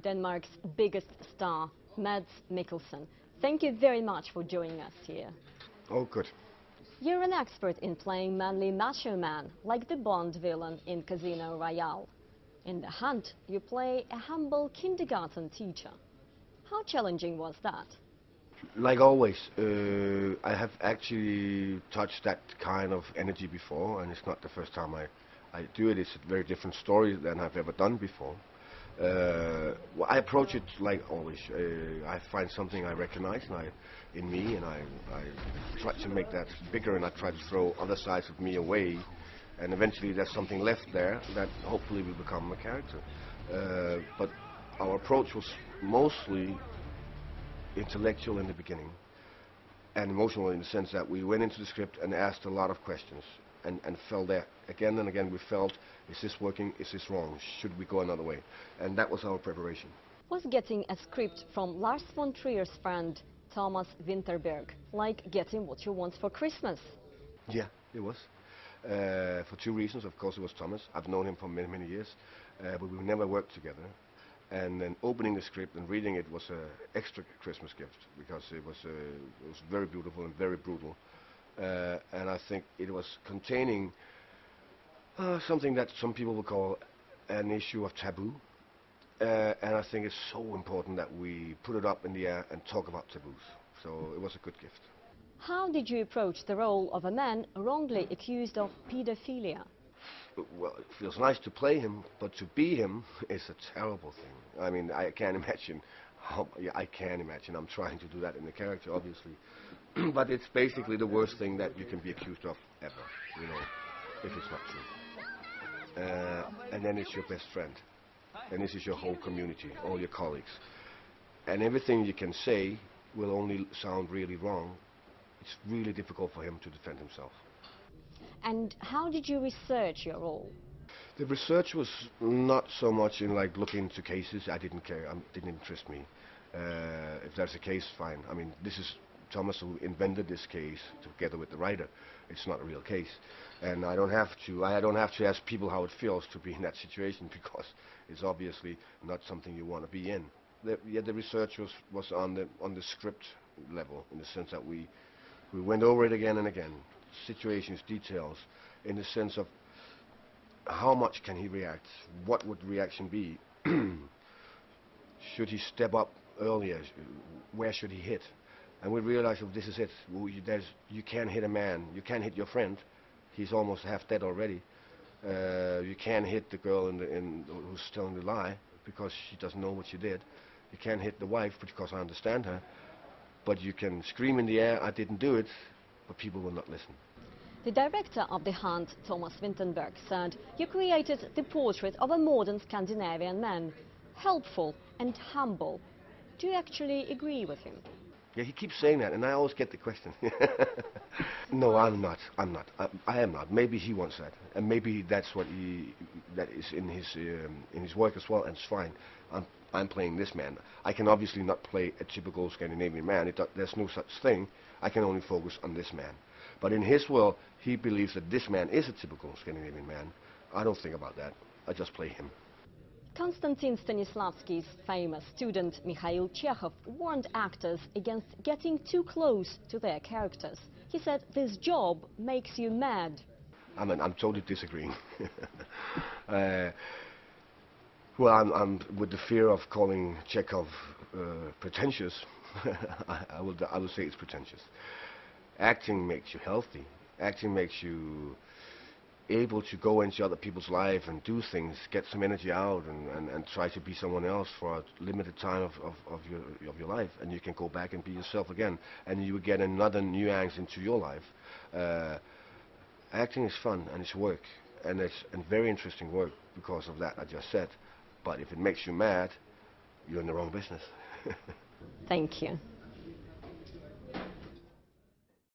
Denmark's biggest star, Mads Mikkelsen. Thank you very much for joining us here. Oh, good. You're an expert in playing manly macho man, like the Bond villain in Casino Royale. In The Hunt, you play a humble kindergarten teacher. How challenging was that? Like always, I have actually touched that kind of energy before, and it's not the first time I do it. It's a very different story than I've ever done before. Well, I approach it like always. I find something I recognize in me, and I try to make that bigger, and I try to throw other sides of me away, and eventually there's something left there that hopefully will become a character. But our approach was mostly intellectual in the beginning and emotional, in the sense that we went into the script and asked a lot of questions and felt there again and again. We felt, is this working, is this wrong, should we go another way? And that was our preparation. Was getting a script from Lars von Trier's friend Thomas Vinterberg like getting what you want for Christmas? Yeah, it was. For two reasons. Of course, it was Thomas. I've known him for many years, but we've never worked together. And then opening the script and reading it was an extra Christmas gift, because it was very beautiful and very brutal. And I think it was containing something that some people will call an issue of taboo. And I think it's so important that we put it up in the air and talk about taboos. So it was a good gift. How did you approach the role of a man wrongly accused of pedophilia? Well, it feels nice to play him, but to be him is a terrible thing. I mean, I can't imagine I can imagine. I'm trying to do that in the character, obviously. But it's basically the worst thing that you can be accused of ever, you know, if it's not true. And then it's your best friend. And this is your whole community, all your colleagues. And everything you can say will only sound really wrong. It's really difficult for him to defend himself. And how did you research your role? The research was not so much in like looking into cases. I didn't care. It didn't interest me. If there's a case, fine. I mean, this is Thomas who invented this case together with the writer. It's not a real case, and I don't have to ask people how it feels to be in that situation, because it's obviously not something you want to be in. The research was on the script level, in the sense that we went over it again and again. Situations, details, in the sense of how much can he react, what would the reaction be, should he step up earlier, where should he hit? And we realized, oh, this is it. You can't hit a man, you can't hit your friend, he's almost half dead already. You can't hit the girl who's telling the lie, because she doesn't know what you did. You can't hit the wife, because I understand her. But you can scream in the air, I didn't do it, but people will not listen. The director of The Hunt, Thomas Vinterberg, said you created the portrait of a modern Scandinavian man, helpful and humble. Do you actually agree with him? Yeah, he keeps saying that, and I always get the question. No, I'm not. I am not. Maybe he wants that, and maybe that's what that is in his work as well, and it's fine. I'm playing this man. I can obviously not play a typical Scandinavian man. There's no such thing. I can only focus on this man. But in his world, he believes that this man is a typical Scandinavian man. I don't think about that. I just play him. Konstantin Stanislavski's famous student Mikhail Chekhov warned actors against getting too close to their characters. He said this job makes you mad. I'm totally disagreeing. Well, I'm with the fear of calling Chekhov pretentious. I will say it's pretentious. Acting makes you healthy. Acting makes you able to go into other people's life and do things, get some energy out, and try to be someone else for a limited time of your life, and you can go back and be yourself again, and you will get another nuance into your life. Acting is fun, and it's work, and it's very interesting work because of that I just said. But if it makes you mad, you're in the wrong business. Thank you.